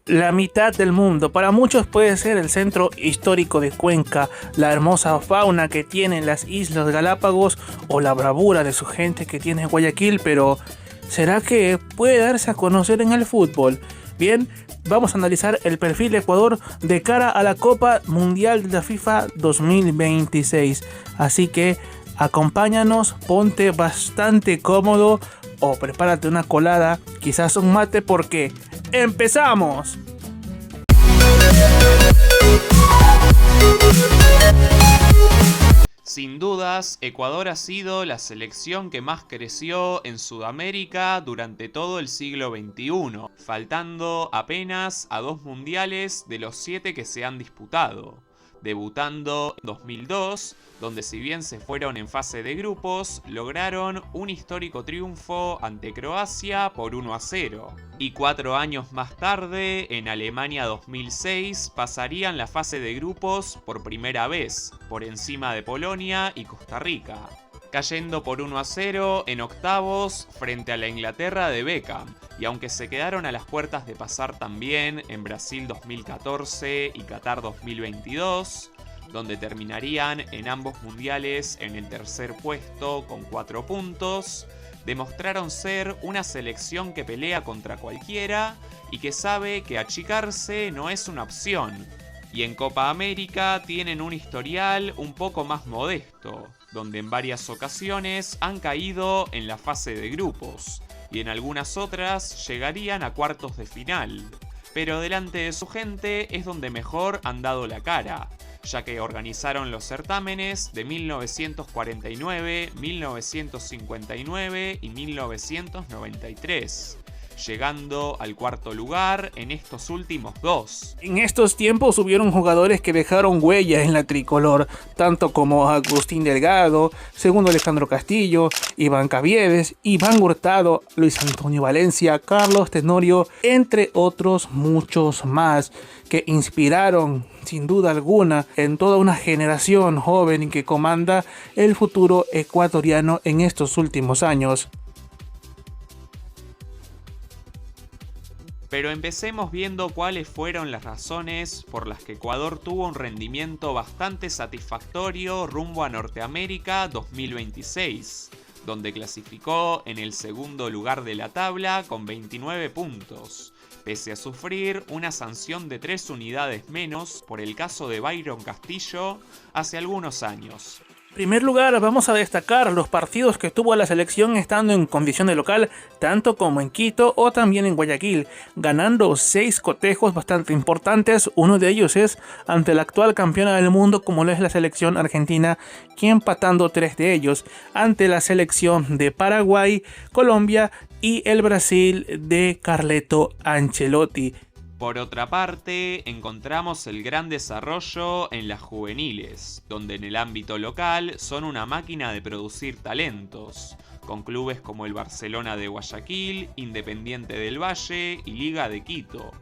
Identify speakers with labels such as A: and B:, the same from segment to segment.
A: la mitad del mundo. Para muchos puede ser el centro histórico de Cuenca, la hermosa fauna que tienen las Islas Galápagos o la bravura de su gente que tiene Guayaquil, pero ¿será que puede darse a conocer en el fútbol? Bien, vamos a analizar el perfil de Ecuador de cara a la Copa Mundial de la FIFA 2026. Así que acompáñanos, ponte bastante cómodo o prepárate una colada, quizás un mate, porque ¡empezamos!
B: Sin dudas, Ecuador ha sido la selección que más creció en Sudamérica durante todo el siglo XXI, faltando apenas a 2 mundiales de los 7 que se han disputado. Debutando en 2002, donde si bien se fueron en fase de grupos, lograron un histórico triunfo ante Croacia por 1-0. Y 4 años más tarde, en Alemania 2006, pasarían la fase de grupos por primera vez, por encima de Polonia y Costa Rica, cayendo por 1-0 en octavos frente a la Inglaterra de Beckham. Y aunque se quedaron a las puertas de pasar también en Brasil 2014 y Qatar 2022, donde terminarían en ambos mundiales en el tercer puesto con 4 puntos, demostraron ser una selección que pelea contra cualquiera y que sabe que achicarse no es una opción. Y en Copa América tienen un historial un poco más modesto, donde en varias ocasiones han caído en la fase de grupos, y en algunas otras llegarían a cuartos de final. Pero delante de su gente es donde mejor han dado la cara, ya que organizaron los certámenes de 1949, 1959 y 1993. Llegando al cuarto lugar en estos últimos 2.
A: En estos tiempos hubieron jugadores que dejaron huella en la tricolor, tanto como Agustín Delgado, segundo Alejandro Castillo, Iván Caviedes, Iván Hurtado, Luis Antonio Valencia, Carlos Tenorio, entre otros muchos más, que inspiraron sin duda alguna en toda una generación joven que comanda el futuro ecuatoriano en estos últimos años.
B: Pero empecemos viendo cuáles fueron las razones por las que Ecuador tuvo un rendimiento bastante satisfactorio rumbo a Norteamérica 2026, donde clasificó en el segundo lugar de la tabla con 29 puntos, pese a sufrir una sanción de 3 unidades menos por el caso de Byron Castillo hace algunos años.
A: En primer lugar, vamos a destacar los partidos que tuvo la selección estando en condición de local, tanto como en Quito o también en Guayaquil, ganando 6 cotejos bastante importantes. Uno de ellos es ante la actual campeona del mundo, como lo es la selección argentina, que empatando 3 de ellos, ante la selección de Paraguay, Colombia y el Brasil de Carleto Ancelotti.
B: Por otra parte, encontramos el gran desarrollo en las juveniles, donde en el ámbito local son una máquina de producir talentos, con clubes como el Barcelona de Guayaquil, Independiente del Valle y Liga de Quito.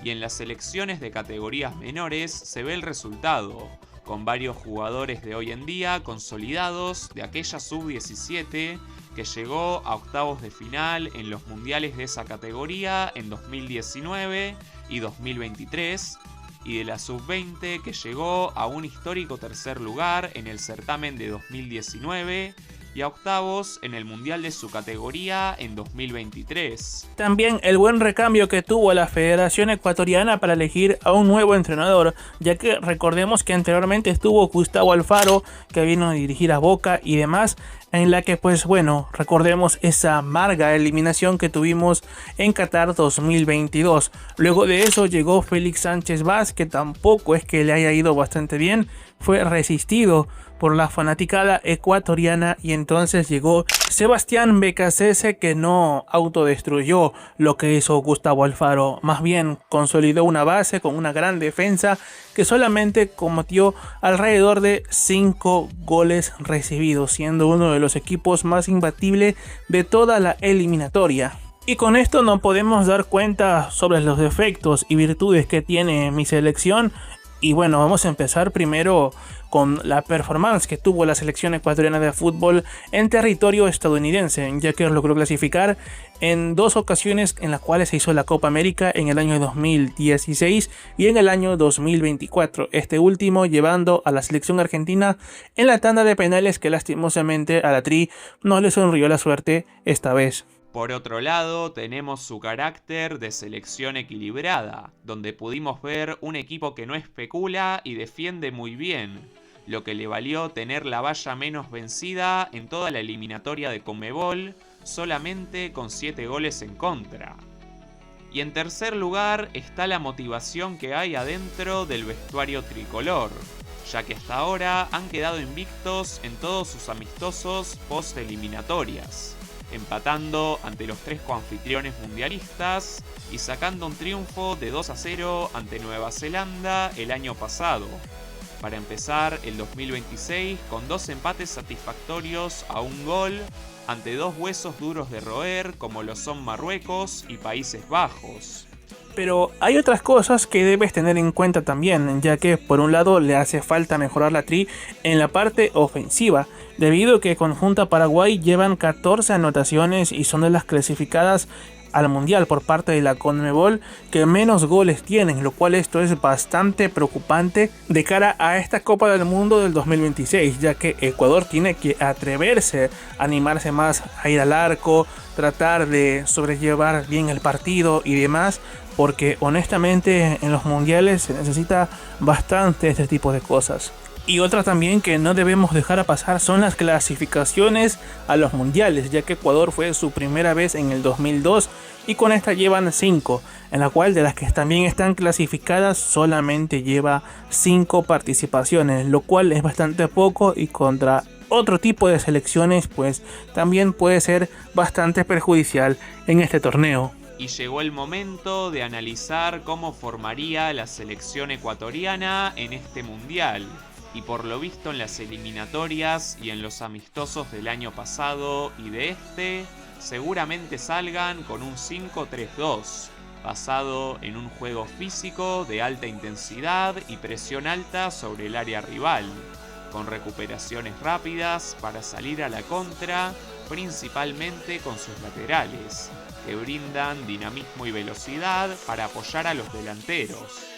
B: Y en las selecciones de categorías menores se ve el resultado, con varios jugadores de hoy en día consolidados de aquella sub-17 que llegó a octavos de final en los mundiales de esa categoría en 2019 y 2023, y de la sub-20 que llegó a un histórico tercer lugar en el certamen de 2019 y a octavos en el mundial de su categoría en 2023.
A: También el buen recambio que tuvo la Federación Ecuatoriana para elegir a un nuevo entrenador, ya que recordemos que anteriormente estuvo Gustavo Alfaro, que vino a dirigir a Boca y demás, en la que pues bueno, recordemos esa amarga eliminación que tuvimos en Qatar 2022. Luego de eso llegó Félix Sánchez Vaz, que tampoco es que le haya ido bastante bien, fue resistido por la fanaticada ecuatoriana, y entonces llegó Sebastián Becasese, que no autodestruyó lo que hizo Gustavo Alfaro, más bien consolidó una base con una gran defensa que solamente cometió alrededor de 5 goles recibidos, siendo uno de los equipos más imbatibles de toda la eliminatoria. Y con esto nos podemos dar cuenta sobre los defectos y virtudes que tiene mi selección Y bueno, vamos a empezar primero con la performance que tuvo la selección ecuatoriana de fútbol en territorio estadounidense, ya que logró clasificar en 2 ocasiones en las cuales se hizo la Copa América, en el año 2016 y en el año 2024, este último llevando a la selección argentina en la tanda de penales, que lastimosamente a la Tri no le sonrió la suerte esta vez.
B: Por otro lado, tenemos su carácter de selección equilibrada, donde pudimos ver un equipo que no especula y defiende muy bien, lo que le valió tener la valla menos vencida en toda la eliminatoria de Conmebol, solamente con 7 goles en contra. Y en tercer lugar está la motivación que hay adentro del vestuario tricolor, ya que hasta ahora han quedado invictos en todos sus amistosos post-eliminatorias, empatando ante los 3 coanfitriones mundialistas y sacando un triunfo de 2-0 ante Nueva Zelanda el año pasado, para empezar el 2026 con 2 empates satisfactorios a 1 gol ante 2 huesos duros de roer como lo son Marruecos y Países Bajos.
A: Pero hay otras cosas que debes tener en cuenta también, ya que por un lado le hace falta mejorar la Tri en la parte ofensiva, debido a que conjunta Paraguay llevan 14 anotaciones y son de las clasificadas al Mundial por parte de la Conmebol que menos goles tienen, lo cual esto es bastante preocupante de cara a esta Copa del Mundo del 2026, ya que Ecuador tiene que atreverse, animarse más a ir al arco, tratar de sobrellevar bien el partido y demás, porque honestamente en los mundiales se necesita bastante este tipo de cosas. Y otra también que no debemos dejar pasar son las clasificaciones a los mundiales, ya que Ecuador fue su primera vez en el 2002 y con esta llevan 5, en la cual de las que también están clasificadas solamente lleva 5 participaciones, lo cual es bastante poco y contra otro tipo de selecciones pues también puede ser bastante perjudicial en este torneo.
B: Y llegó el momento de analizar cómo formaría la selección ecuatoriana en este mundial. Y por lo visto en las eliminatorias y en los amistosos del año pasado y de este, seguramente salgan con un 5-3-2, basado en un juego físico de alta intensidad y presión alta sobre el área rival, con recuperaciones rápidas para salir a la contra, principalmente con sus laterales, que brindan dinamismo y velocidad para apoyar a los delanteros.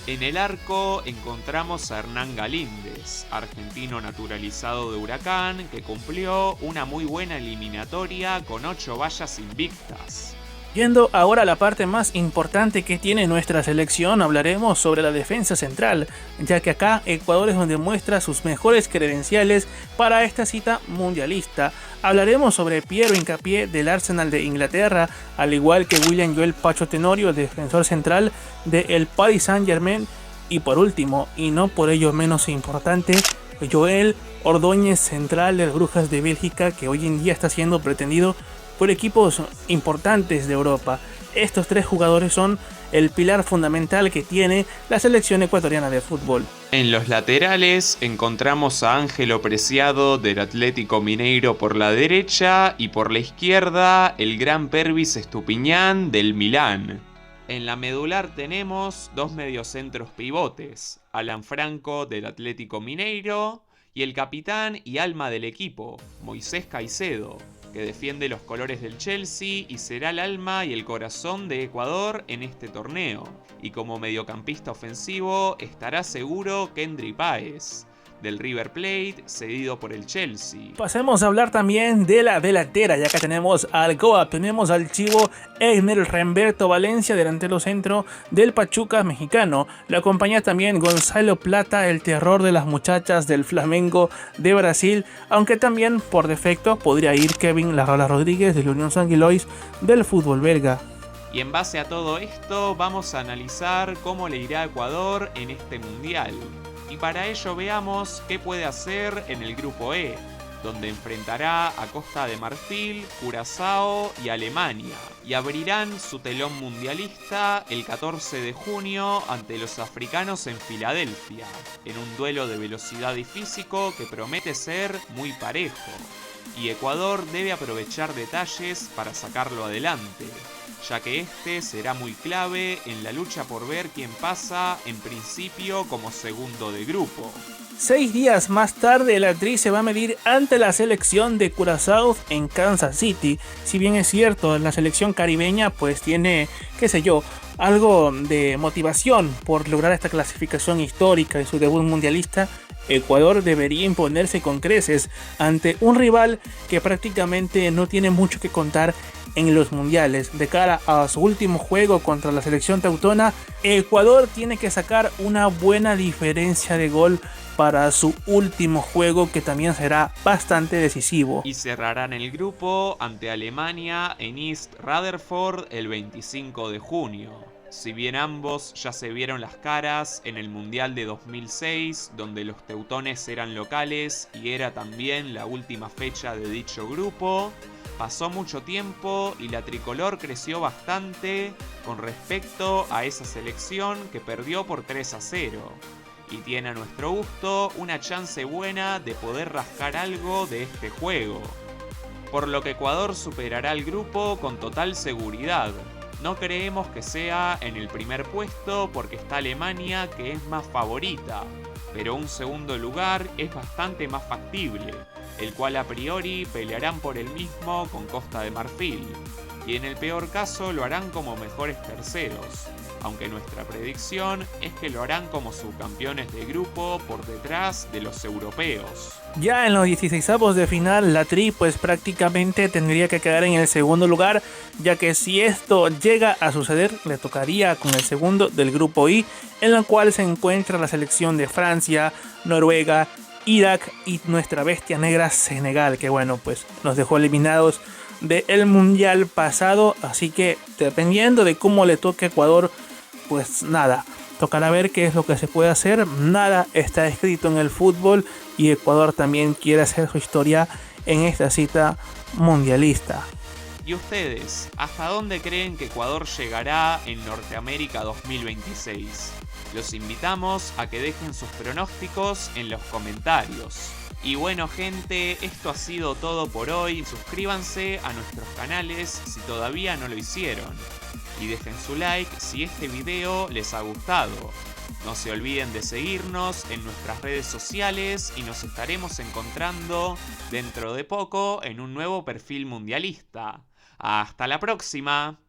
B: En el arco encontramos a Hernán Galíndez, argentino naturalizado de Huracán, que cumplió una muy buena eliminatoria con 8 vallas invictas.
A: Yendo ahora a la parte más importante que tiene nuestra selección, hablaremos sobre la defensa central, ya que acá Ecuador es donde muestra sus mejores credenciales para esta cita mundialista. Hablaremos sobre Piero Hincapié del Arsenal de Inglaterra, al igual que William Joel Pacho Tenorio, defensor central del Paris Saint-Germain, y por último, y no por ello menos importante, Joel Ordóñez, central de las Brujas de Bélgica, que hoy en día está siendo pretendido por equipos importantes de Europa. Estos 3 jugadores son el pilar fundamental que tiene la selección ecuatoriana de fútbol.
B: En los laterales encontramos a Ángelo Preciado del Atlético Mineiro por la derecha y por la izquierda el gran Pervis Estupiñán del Milán. En la medular tenemos 2 mediocentros pivotes, Alan Franco del Atlético Mineiro y el capitán y alma del equipo, Moisés Caicedo, que defiende los colores del Chelsea y será el alma y el corazón de Ecuador en este torneo. Y como mediocampista ofensivo estará seguro Kendry Páez, del River Plate, cedido por el Chelsea.
A: Pasemos a hablar también de la delantera, ya que tenemos al Goa, tenemos al chivo Egner Remberto Valencia, delantero centro del Pachuca mexicano. Lo acompaña también Gonzalo Plata, el terror de las muchachas del Flamengo de Brasil, aunque también por defecto podría ir Kevin Larrola Rodríguez del Unión San Gilois del fútbol belga.
B: Y en base a todo esto vamos a analizar cómo le irá a Ecuador en este mundial. Y para ello veamos qué puede hacer en el grupo E, donde enfrentará a Costa de Marfil, Curazao y Alemania, y abrirán su telón mundialista el 14 de junio ante los africanos en Filadelfia, en un duelo de velocidad y físico que promete ser muy parejo, y Ecuador debe aprovechar detalles para sacarlo adelante, ya que este será muy clave en la lucha por ver quién pasa en principio como segundo de grupo.
A: 6 días más tarde, la Tri se va a medir ante la selección de Curazao en Kansas City. Si bien es cierto, la selección caribeña pues tiene, qué sé yo, algo de motivación por lograr esta clasificación histórica y su debut mundialista, Ecuador debería imponerse con creces ante un rival que prácticamente no tiene mucho que contar en los mundiales. De cara a su último juego contra la selección teutona, Ecuador tiene que sacar una buena diferencia de gol para su último juego, que también será bastante decisivo.
B: Y cerrarán el grupo ante Alemania en East Rutherford el 25 de junio. Si bien ambos ya se vieron las caras en el Mundial de 2006, donde los teutones eran locales y era también la última fecha de dicho grupo, pasó mucho tiempo y la tricolor creció bastante con respecto a esa selección que perdió por 3-0. Y tiene a nuestro gusto una chance buena de poder rascar algo de este juego. Por lo que Ecuador superará el grupo con total seguridad. No creemos que sea en el primer puesto porque está Alemania, que es más favorita, pero un segundo lugar es bastante más factible, el cual a priori pelearán por el mismo con Costa de Marfil, y en el peor caso lo harán como mejores terceros, aunque nuestra predicción es que lo harán como subcampeones de grupo por detrás de los europeos.
A: Ya en los 16avos de final, la Tri pues prácticamente tendría que quedar en el segundo lugar, ya que si esto llega a suceder, le tocaría con el segundo del grupo I, en el cual se encuentra la selección de Francia, Noruega, Irak y nuestra bestia negra Senegal, que bueno, pues nos dejó eliminados del mundial pasado. Así que dependiendo de cómo le toque a Ecuador, pues nada, tocará ver qué es lo que se puede hacer. Nada está escrito en el fútbol y Ecuador también quiere hacer su historia en esta cita mundialista.
B: ¿Y ustedes, hasta dónde creen que Ecuador llegará en Norteamérica 2026? Los invitamos a que dejen sus pronósticos en los comentarios. Y bueno gente, esto ha sido todo por hoy. Suscríbanse a nuestros canales si todavía no lo hicieron. Y dejen su like si este video les ha gustado. No se olviden de seguirnos en nuestras redes sociales y nos estaremos encontrando dentro de poco en un nuevo perfil mundialista. ¡Hasta la próxima!